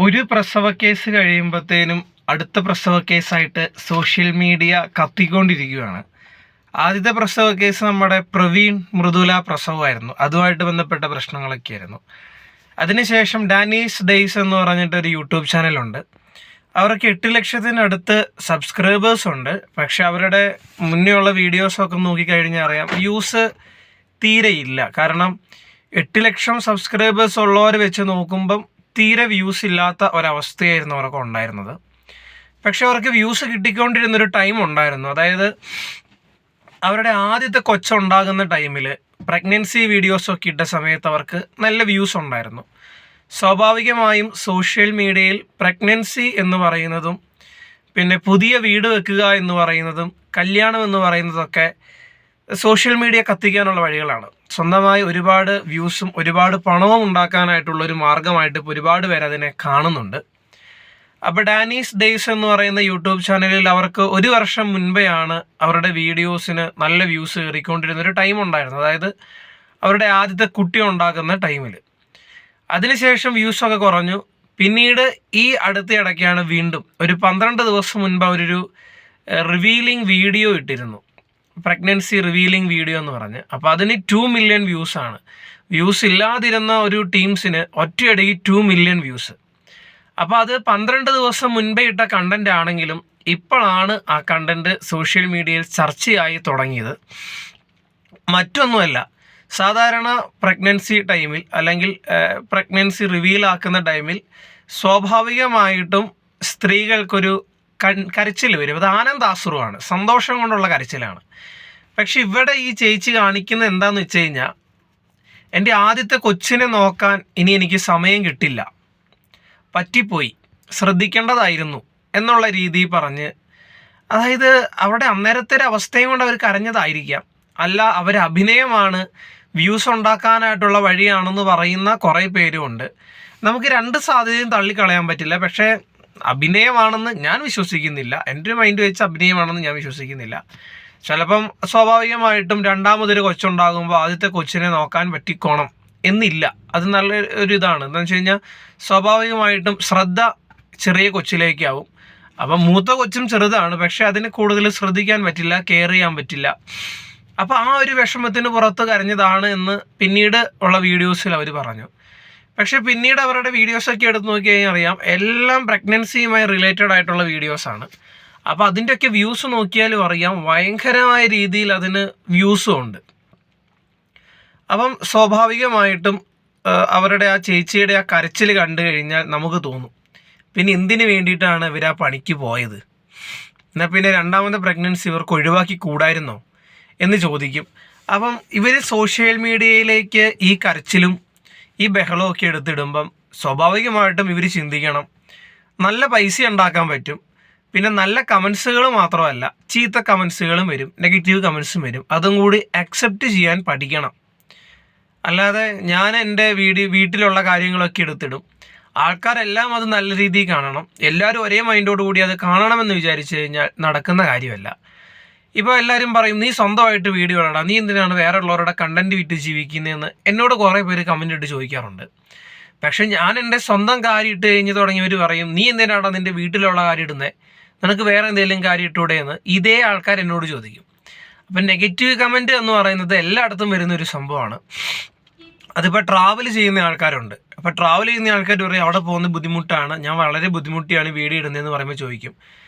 ഒരു പ്രസവ കേസ് കഴിയുമ്പോഴത്തേനും അടുത്ത പ്രസവ കേസായിട്ട് സോഷ്യൽ മീഡിയ കത്തിക്കൊണ്ടിരിക്കുകയാണ്. ആദ്യത്തെ പ്രസവ കേസ് നമ്മുടെ പ്രവീൺ മൃദുല പ്രസവമായിരുന്നു. അതുമായിട്ട് ബന്ധപ്പെട്ട പ്രശ്നങ്ങളൊക്കെയായിരുന്നു. അതിനുശേഷം ഡാനീസ് ഡേയ്സ് എന്ന് പറഞ്ഞിട്ടൊരു യൂട്യൂബ് ചാനലുണ്ട്. അവർക്ക് 8 ലക്ഷത്തിനടുത്ത് സബ്സ്ക്രൈബേഴ്സ് ഉണ്ട്. പക്ഷെ അവരുടെ മുന്നേ ഉള്ള വീഡിയോസൊക്കെ നോക്കിക്കഴിഞ്ഞാൽ അറിയാം, വ്യൂസ് തീരെ ഇല്ല. കാരണം 8 ലക്ഷം സബ്സ്ക്രൈബേഴ്സ് ഉള്ളവർ വെച്ച് നോക്കുമ്പം തീരെ വ്യൂസ് ഇല്ലാത്ത ഒരവസ്ഥയായിരുന്നു അവർക്ക് ഉണ്ടായിരുന്നത്. പക്ഷെ അവർക്ക് വ്യൂസ് കിട്ടിക്കൊണ്ടിരുന്നൊരു ടൈം ഉണ്ടായിരുന്നു. അതായത് അവരുടെ ആദ്യത്തെ കൊച്ചുണ്ടാകുന്ന ടൈമിൽ പ്രഗ്നൻസി വീഡിയോസൊക്കെ ഇട്ട സമയത്ത് അവർക്ക് നല്ല വ്യൂസ് ഉണ്ടായിരുന്നു. സ്വാഭാവികമായും സോഷ്യൽ മീഡിയയിൽ പ്രഗ്നൻസി എന്ന് പറയുന്നതും പിന്നെ പുതിയ വീട് വെക്കുക എന്ന് പറയുന്നതും കല്യാണം എന്ന് പറയുന്നതൊക്കെ സോഷ്യൽ മീഡിയ കത്തിക്കാനുള്ള വഴികളാണ്. സ്വന്തമായി ഒരുപാട് വ്യൂസും ഒരുപാട് പണവും ഉണ്ടാക്കാനായിട്ടുള്ളൊരു മാർഗമായിട്ട് ഇപ്പോൾ ഒരുപാട് പേര് അതിനെ കാണുന്നുണ്ട്. അപ്പോൾ ഡാനീസ് ഡേയ്സ് എന്ന് പറയുന്ന യൂട്യൂബ് ചാനലിൽ അവർക്ക് 1 വർഷം മുൻപെയാണ് അവരുടെ വീഡിയോസിന് നല്ല വ്യൂസ് കയറിക്കൊണ്ടിരുന്നൊരു ടൈം ഉണ്ടായിരുന്നത്. അതായത് അവരുടെ ആദ്യത്തെ കുട്ടി ഉണ്ടാകുന്ന ടൈമിൽ. അതിനുശേഷം വ്യൂസൊക്കെ കുറഞ്ഞു. പിന്നീട് ഈ അടുത്തിടയ്ക്കാണ് വീണ്ടും ഒരു 12 ദിവസം മുൻപ് അവരൊരു റിവീലിംഗ് വീഡിയോ ഇട്ടിരുന്നു. പ്രഗ്നൻസി റിവീലിംഗ് വീഡിയോ എന്ന് പറഞ്ഞ്. അപ്പോൾ അതിന് 2 മില്യൺ വ്യൂസാണ്. വ്യൂസ് ഇല്ലാതിരുന്ന ഒരു ടീംസിന് ഒറ്റയടിക്ക് 2 മില്യൺ വ്യൂസ്. അപ്പോൾ അത് 12 ദിവസം മുൻപേ ഇട്ട കണ്ടന്റ് ആണെങ്കിലും ഇപ്പോഴാണ് ആ കണ്ടന്റ് സോഷ്യൽ മീഡിയയിൽ ചർച്ചയായി തുടങ്ങിയത്. മറ്റൊന്നുമല്ല, സാധാരണ പ്രഗ്നൻസി ടൈമിൽ അല്ലെങ്കിൽ പ്രഗ്നൻസി റിവീലാക്കുന്ന ടൈമിൽ സ്വാഭാവികമായിട്ടും സ്ത്രീകൾക്കൊരു കരച്ചിൽ വരും. അത് ആനന്ദാശ്രുവാണ്, സന്തോഷം കൊണ്ടുള്ള കരച്ചിലാണ്. പക്ഷെ ഇവിടെ ഈ ചേച്ചി കാണിക്കുന്നത് എന്താണെന്ന് വെച്ച് കഴിഞ്ഞാൽ, എൻ്റെ ആദ്യത്തെ കൊച്ചിനെ നോക്കാൻ ഇനി എനിക്ക് സമയം കിട്ടില്ല, പറ്റിപ്പോയി, ശ്രദ്ധിക്കേണ്ടതായിരുന്നു എന്നുള്ള രീതിയിൽ പറഞ്ഞ്, അതായത് അവിടെ അന്നേരത്തെ ഒരു അവസ്ഥയും കൊണ്ട് അവർ കരഞ്ഞതായിരിക്കാം. അല്ല, അവർ അഭിനയമാണ്, വ്യൂസ് ഉണ്ടാക്കാനായിട്ടുള്ള വഴിയാണെന്ന് പറയുന്ന കുറേ പേരുമുണ്ട്. നമുക്ക് 2 സാധ്യതയും തള്ളിക്കളയാൻ പറ്റില്ല. പക്ഷേ അഭിനയമാണെന്ന് ഞാൻ വിശ്വസിക്കുന്നില്ല. എൻ്റെ ഒരു മൈൻഡ് വെച്ച് അഭിനയമാണെന്ന് ഞാൻ വിശ്വസിക്കുന്നില്ല. ചിലപ്പം സ്വാഭാവികമായിട്ടും രണ്ടാമതൊരു കൊച്ചുണ്ടാകുമ്പോൾ ആദ്യത്തെ കൊച്ചിനെ നോക്കാൻ പറ്റിക്കോണം എന്നില്ല. അത് നല്ല ഒരു ഇതാണ്. എന്താണെന്ന് വെച്ച് കഴിഞ്ഞാൽ സ്വാഭാവികമായിട്ടും ശ്രദ്ധ ചെറിയ കൊച്ചിലേക്കാവും. അപ്പം മൂത്ത കൊച്ചും ചെറുതാണ്, പക്ഷെ അതിന് കൂടുതൽ ശ്രദ്ധിക്കാൻ പറ്റില്ല, കെയർ ചെയ്യാൻ പറ്റില്ല. അപ്പോൾ ആ ഒരു വിഷമത്തിന് പുറത്ത് കരഞ്ഞതാണ് എന്ന് പിന്നീട് ഉള്ള വീഡിയോസിൽ അവർ പറഞ്ഞു. പക്ഷേ പിന്നീട് അവരുടെ വീഡിയോസൊക്കെ എടുത്ത് നോക്കി കഴിഞ്ഞാൽ അറിയാം, എല്ലാം പ്രഗ്നൻസിയുമായി റിലേറ്റഡ് ആയിട്ടുള്ള വീഡിയോസാണ്. അപ്പോൾ അതിൻ്റെയൊക്കെ വ്യൂസ് നോക്കിയാലും അറിയാം, ഭയങ്കരമായ രീതിയിൽ അതിന് വ്യൂസും ഉണ്ട്. അപ്പം സ്വാഭാവികമായിട്ടും അവരുടെ ആ ചേച്ചിയുടെ ആ കരച്ചിൽ കണ്ടു കഴിഞ്ഞാൽ നമുക്ക് തോന്നും, പിന്നെ എന്തിനു വേണ്ടിയിട്ടാണ് ഇവർ ആ പണിക്ക് പോയത്? എന്നാൽ പിന്നെ രണ്ടാമത്തെ പ്രഗ്നൻസി ഇവർക്ക് ഒഴിവാക്കി കൂടായിരുന്നോ എന്ന് ചോദിക്കും. അപ്പം ഇവർ സോഷ്യൽ മീഡിയയിലേക്ക് ഈ കരച്ചിലും ഈ ബഹളമൊക്കെ എടുത്തിടുമ്പം സ്വാഭാവികമായിട്ടും ഇവർ ചിന്തിക്കണം, നല്ല പൈസ ഉണ്ടാക്കാൻ പറ്റും. പിന്നെ നല്ല കമൻസുകൾ മാത്രമല്ല, ചീത്ത കമൻസുകളും വരും, നെഗറ്റീവ് കമൻസും വരും. അതും കൂടി അക്സെപ്റ്റ് ചെയ്യാൻ പഠിക്കണം. അല്ലാതെ ഞാൻ എൻ്റെ വീട്ടിലുള്ള കാര്യങ്ങളൊക്കെ എടുത്തിടും, ആൾക്കാരെല്ലാം അത് നല്ല രീതിയിൽ കാണണം, എല്ലാവരും ഒരേ മൈൻഡോട് കൂടി അത് കാണണമെന്ന് വിചാരിച്ചു കഴിഞ്ഞാൽ നടക്കുന്ന കാര്യമല്ല. ഇപ്പോൾ എല്ലാവരും പറയും, നീ സ്വന്തമായിട്ട് വീഡിയോ ഇടടാ, നീ എന്തിനാണ് വേറെ ഉള്ളവരുടെ കണ്ടന്റ് വിറ്റ് ജീവിക്കുന്നതെന്ന് എന്നോട് കുറേ പേര് കമൻ്റ് ഇട്ട് ചോദിക്കാറുണ്ട്. പക്ഷെ ഞാൻ എൻ്റെ സ്വന്തം കാര്യം ഇട്ട് കഴിഞ്ഞ് തുടങ്ങിയവർ പറയും, നീ എന്തിനാണ് നിൻ്റെ വീട്ടിലുള്ള കാര്യം ഇടുന്നത്, നിനക്ക് വേറെ എന്തെങ്കിലും കാര്യം ഇട്ടൂടെ എന്ന് ഇതേ ആൾക്കാർ എന്നോട് ചോദിക്കും. അപ്പം നെഗറ്റീവ് കമൻറ്റ് എന്ന് പറയുന്നത് എല്ലായിടത്തും വരുന്നൊരു സംഭവമാണ്. അതിപ്പോൾ ട്രാവൽ ചെയ്യുന്ന ആൾക്കാരുണ്ട്. അപ്പോൾ ട്രാവൽ ചെയ്യുന്ന ആൾക്കാർ പറയും, അവിടെ പോകുന്നത് ബുദ്ധിമുട്ടാണ്, ഞാൻ വളരെ ബുദ്ധിമുട്ടിയാണ് വീഡിയോ ഇടുന്നതെന്ന് പറയുമ്പോൾ ചോദിക്കും,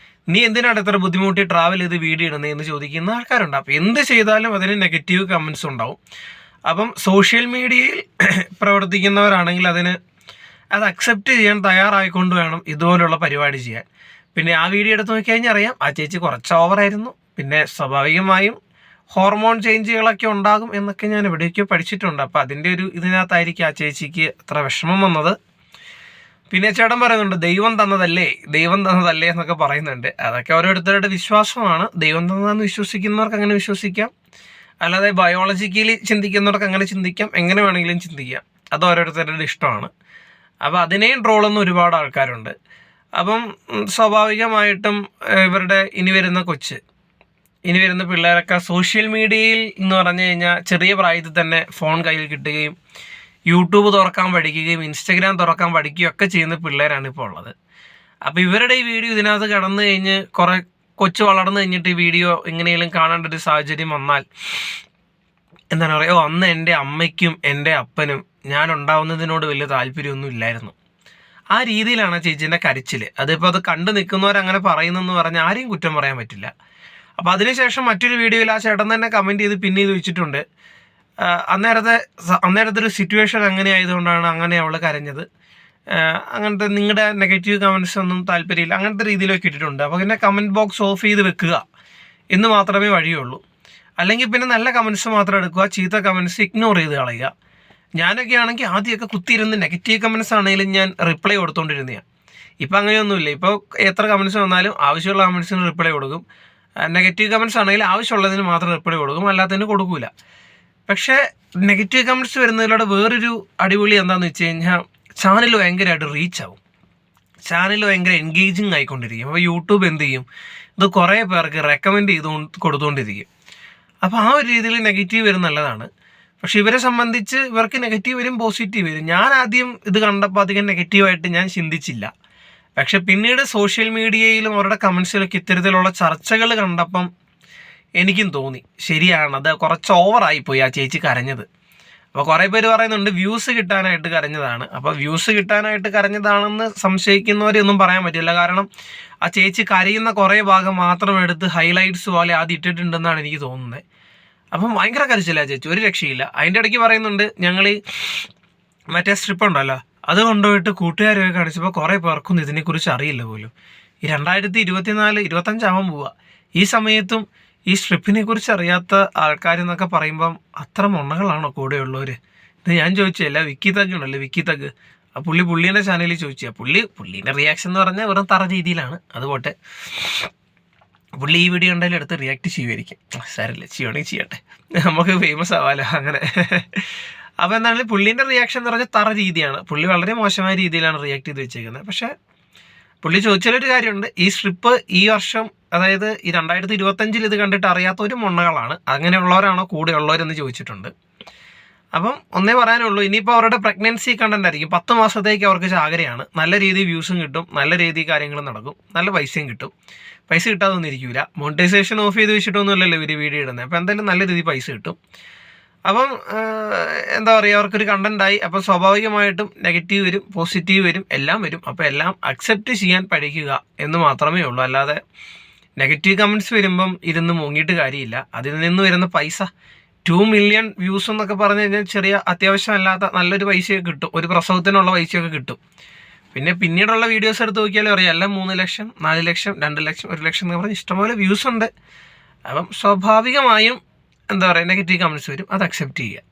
നീ എന്തിനാണ് ഇത്ര ബുദ്ധിമുട്ടി ട്രാവൽ ചെയ്ത് വീഡിയോ ഇടുന്നതെന്ന് ചോദിക്കുന്ന ആൾക്കാരുണ്ട്. അപ്പോൾ എന്ത് ചെയ്താലും അതിന് നെഗറ്റീവ് കമൻസ് ഉണ്ടാവും. അപ്പം സോഷ്യൽ മീഡിയയിൽ പ്രവർത്തിക്കുന്നവരാണെങ്കിൽ അത് അക്സെപ്റ്റ് ചെയ്യാൻ തയ്യാറായിക്കൊണ്ട് വേണം ഇതുപോലുള്ള പരിപാടി ചെയ്യാൻ. പിന്നെ ആ വീഡിയോ എടുത്ത് നോക്കിക്കഴിഞ്ഞാൽ അറിയാം, ആ ചേച്ചി കുറച്ച് ഓവറായിരുന്നു. പിന്നെ സ്വാഭാവികമായും ഹോർമോൺ ചേഞ്ചുകളൊക്കെ ഉണ്ടാകും എന്നൊക്കെ ഞാൻ എവിടെയൊക്കെയോ പഠിച്ചിട്ടുണ്ട്. അപ്പോൾ അതിൻ്റെ ഒരു ഇതിനകത്തായിരിക്കും ആ ചേച്ചിക്ക് അത്ര വിഷമം വന്നത്. പിന്നെ ചേട്ടൻ പറയുന്നുണ്ട്, ദൈവം തന്നതല്ലേ എന്നൊക്കെ പറയുന്നുണ്ട്. അതൊക്കെ ഓരോരുത്തരുടെ വിശ്വാസമാണ്. ദൈവം തന്നതെന്ന് വിശ്വസിക്കുന്നവർക്ക് അങ്ങനെ വിശ്വസിക്കാം, അല്ലാതെ ബയോളജിക്കലി ചിന്തിക്കുന്നവർക്ക് അങ്ങനെ ചിന്തിക്കാം, എങ്ങനെ വേണമെങ്കിലും ചിന്തിക്കാം. അത് ഓരോരുത്തരുടെ ഇഷ്ടമാണ്. അപ്പോൾ അതിനെയും ട്രോളുന്ന ഒരുപാട് ആൾക്കാരുണ്ട്. അപ്പം സ്വാഭാവികമായിട്ടും ഇവരുടെ ഇനി വരുന്ന പിള്ളേരൊക്കെ സോഷ്യൽ മീഡിയയിൽ എന്ന് പറഞ്ഞു കഴിഞ്ഞാൽ ചെറിയ പ്രായത്തിൽ തന്നെ ഫോൺ കയ്യിൽ കിട്ടുകയും യൂട്യൂബ് തുറക്കാൻ പഠിക്കുകയും ഇൻസ്റ്റഗ്രാം തുറക്കാൻ പഠിക്കുകയും ഒക്കെ ചെയ്യുന്ന പിള്ളേരാണ് ഇപ്പോൾ ഉള്ളത്. അപ്പോൾ ഇവരുടെ ഈ വീഡിയോ ഇതിനകത്ത് കടന്നു കഴിഞ്ഞ് കുറേ കൊച്ചു വളർന്നു കഴിഞ്ഞിട്ട് ഈ വീഡിയോ എങ്ങനെയെങ്കിലും കാണേണ്ട ഒരു സാഹചര്യം വന്നാൽ എന്താണ് പറയുക, അന്ന് എൻ്റെ അമ്മയ്ക്കും എൻ്റെ അപ്പനും ഞാൻ ഉണ്ടാവുന്നതിനോട് വലിയ താല്പര്യമൊന്നും ഇല്ലായിരുന്നു. ആ രീതിയിലാണ് ചേച്ചീൻ്റെ കരച്ചിൽ. അതിപ്പോൾ അത് കണ്ടു നിൽക്കുന്നവരങ്ങനെ പറയുന്നെന്ന് പറഞ്ഞാൽ ആരെയും കുറ്റം പറയാൻ പറ്റില്ല. അപ്പോൾ അതിനുശേഷം മറ്റൊരു വീഡിയോയിൽ ആ ചേട്ടൻ തന്നെ കമൻറ്റ് ചെയ്ത് പിന്നെ ഇത് വെച്ചിട്ടുണ്ട്, അന്നേരത്തെ ഒരു സിറ്റുവേഷൻ അങ്ങനെ ആയതുകൊണ്ടാണ് അങ്ങനെ അവൾ കരഞ്ഞത്, അങ്ങനത്തെ നിങ്ങളുടെ നെഗറ്റീവ് കമൻറ്റ്സ് ഒന്നും താല്പര്യമില്ല, അങ്ങനത്തെ രീതിയിലൊക്കെ ഇട്ടിട്ടുണ്ട്. അപ്പോൾ പിന്നെ കമൻറ്റ് ബോക്സ് ഓഫ് ചെയ്ത് വെക്കുക എന്ന് മാത്രമേ വഴിയുള്ളൂ. അല്ലെങ്കിൽ പിന്നെ നല്ല കമൻറ്റ്സ് മാത്രം എടുക്കുക, ചീത്ത കമൻറ്റ്സ് ഇഗ്നോർ ചെയ്ത് കളയുക. ഞാനൊക്കെ ആണെങ്കിൽ ആദ്യമൊക്കെ കുത്തിയിരുന്ന് നെഗറ്റീവ് കമൻറ്റ്സ് ആണെങ്കിലും ഞാൻ റിപ്ലൈ കൊടുത്തുകൊണ്ടിരുന്നതാണ്. ഇപ്പം അങ്ങനെയൊന്നുമില്ല. ഇപ്പോൾ എത്ര കമൻറ്റ്സ് വന്നാലും ആവശ്യമുള്ള കമൻറ്റ്സിന് റിപ്ലൈ കൊടുക്കും. നെഗറ്റീവ് കമൻറ്റ്സ് ആണെങ്കിൽ ആവശ്യമുള്ളതിന് മാത്രം റിപ്ലൈ കൊടുക്കും, അല്ലാത്തതിന് കൊടുക്കില്ല. പക്ഷേ നെഗറ്റീവ് കമൻറ്റ്സ് വരുന്നതിലൂടെ വേറൊരു അടിപൊളി എന്താണെന്ന് വെച്ച് കഴിഞ്ഞാൽ ചാനൽ ഭയങ്കരമായിട്ട് റീച്ച് ആവും, ചാനൽ ഭയങ്കര എൻഗേജിങ് ആയിക്കൊണ്ടിരിക്കും. അപ്പോൾ യൂട്യൂബ് എന്ത് ചെയ്യും, ഇത് കുറേ പേർക്ക് റെക്കമെൻഡ് കൊടുത്തുകൊണ്ടിരിക്കും. അപ്പോൾ ആ ഒരു രീതിയിൽ നെഗറ്റീവ് വരും നല്ലതാണ്. പക്ഷേ ഇവരെ സംബന്ധിച്ച് ഇവർക്ക് നെഗറ്റീവ് വരും പോസിറ്റീവ് വരും. ഞാൻ ആദ്യം ഇത് കണ്ടപ്പോൾ അധികം നെഗറ്റീവായിട്ട് ഞാൻ ചിന്തിച്ചില്ല. പക്ഷെ പിന്നീട് സോഷ്യൽ മീഡിയയിലും അവരുടെ കമൻസിലൊക്കെ ഇത്തരത്തിലുള്ള ചർച്ചകൾ കണ്ടപ്പം എനിക്കും തോന്നി ശരിയാണ്, അത് കുറച്ച് ഓവറായിപ്പോയി ആ ചേച്ചി കരഞ്ഞത്. അപ്പോൾ കുറേ പേര് പറയുന്നുണ്ട് വ്യൂസ് കിട്ടാനായിട്ട് കരഞ്ഞതാണ്. അപ്പോൾ വ്യൂസ് കിട്ടാനായിട്ട് കരഞ്ഞതാണെന്ന് സംശയിക്കുന്നവരെയൊന്നും പറയാൻ പറ്റില്ല. കാരണം ആ ചേച്ചി കരയുന്ന കുറേ ഭാഗം മാത്രം എടുത്ത് ഹൈലൈറ്റ്സ് പോലെ ആദ്യം ഇട്ടിട്ടുണ്ടെന്നാണ് എനിക്ക് തോന്നുന്നത്. അപ്പം ഭയങ്കര കരച്ചില്ല ചേച്ചി, ഒരു രക്ഷയില്ല. അതിൻ്റെ ഇടയ്ക്ക് പറയുന്നുണ്ട് ഞങ്ങൾ മറ്റേ സ്ട്രിപ്പ് ഉണ്ടല്ലോ അത് കൊണ്ടുപോയിട്ട് കൂട്ടുകാരൊക്കെ കാണിച്ചപ്പോൾ കുറേ പേർക്കൊന്നും ഇതിനെക്കുറിച്ച് അറിയില്ല പോലും. ഈ 2024-25 ആവാൻ പോവുക, ഈ സമയത്തും ഈ സ്ട്രിപ്പിനെ കുറിച്ച് അറിയാത്ത ആൾക്കാരെന്നൊക്കെ പറയുമ്പം അത്ര മൊണ്ണകളാണോ കൂടെയുള്ളവർ? ഇത് ഞാൻ ചോദിച്ചല്ല, വിക്കി തഗ് ഉണ്ടല്ലോ, വിക്കി തഗ്, ആ പുള്ളീൻ്റെ ചാനലിൽ ചോദിച്ചാൽ പുള്ളീൻ്റെ റിയാക്ഷൻ എന്ന് പറഞ്ഞാൽ വെറും തറ രീതിയിലാണ്. അതുപോട്ടെ പുള്ളി ഈ വീഡിയോ ഉണ്ടായാലും എടുത്ത് റിയാക്ട് ചെയ്യുമായിരിക്കും. സാരമില്ല, ചെയ്യുവാണെങ്കിൽ ചെയ്യട്ടെ, നമുക്ക് ഫേമസ് ആവാലോ അങ്ങനെ. അപ്പോൾ എന്താണെങ്കിലും പുള്ളീൻ്റെ റിയാക്ഷൻ എന്ന് പറഞ്ഞാൽ തറ രീതിയാണ്. പുള്ളി വളരെ മോശമായ രീതിയിലാണ് റിയാക്ട് ചെയ്ത് വെച്ചേക്കുന്നത്. പക്ഷേ പുള്ളി ചോദിച്ചാലൊരു കാര്യമുണ്ട്, ഈ സ്ട്രിപ്പ് ഈ വർഷം, അതായത് ഈ 2025 ഇത് കണ്ടിട്ട് അറിയാത്തൊരു മൊണ്ണകളാണ്, അങ്ങനെയുള്ളവരാണോ കൂടെ ഉള്ളവരെന്ന് ചോദിച്ചിട്ടുണ്ട്. അപ്പം ഒന്നേ പറയാനുള്ളൂ, ഇനിയിപ്പോൾ അവരുടെ പ്രഗ്നൻസി കണ്ടന്റ് ആയിരിക്കും. 10 മാസത്തേക്ക് അവർക്ക് ചാകരയാണ്. നല്ല രീതിയിൽ വ്യൂസും കിട്ടും, നല്ല രീതിയിൽ കാര്യങ്ങളും നടക്കും, നല്ല പൈസയും കിട്ടും. പൈസ കിട്ടാതൊന്നും ഇരിക്കില്ല. മോണിറ്റൈസേഷൻ ഓഫ് ചെയ്ത് വെച്ചിട്ടൊന്നുമല്ലല്ലോ ഇവർ വീഡിയോ ഇടുന്നത്. അപ്പോൾ എന്തായാലും നല്ല രീതിയിൽ പൈസ കിട്ടും. അപ്പം എന്താ പറയുക, അവർക്കൊരു കണ്ടൻ്റായി. അപ്പോൾ സ്വാഭാവികമായിട്ടും നെഗറ്റീവ് വരും, പോസിറ്റീവ് വരും, എല്ലാം വരും. അപ്പോൾ എല്ലാം അക്സെപ്റ്റ് ചെയ്യാൻ പഠിക്കുക എന്ന് മാത്രമേ ഉള്ളൂ. അല്ലാതെ നെഗറ്റീവ് കമൻറ്റ്സ് വരുമ്പം ഇരുന്ന് മുങ്ങിയിട്ട് കാര്യമില്ല. അതിൽ നിന്ന് വരുന്ന പൈസ 2 മില്യൺ വ്യൂസ് എന്നൊക്കെ പറഞ്ഞു കഴിഞ്ഞാൽ ചെറിയ അത്യാവശ്യമല്ലാത്ത നല്ലൊരു പൈസയൊക്കെ കിട്ടും, ഒരു പ്രസവത്തിനുള്ള പൈസയൊക്കെ കിട്ടും. പിന്നെ പിന്നീടുള്ള വീഡിയോസ് എടുത്ത് നോക്കിയാലും അറിയാം, എല്ലാം 3 ലക്ഷം, 4 ലക്ഷം, 2 ലക്ഷം, 1 ലക്ഷം എന്ന് പറഞ്ഞ് ഇഷ്ടംപോലെ വ്യൂസ് ഉണ്ട്. അപ്പം സ്വാഭാവികമായും എന്താ പറയുക, നെഗറ്റീവ് കമൻറ്റ്സ് വരും, അത് അക്സെപ്റ്റ് ചെയ്യുക.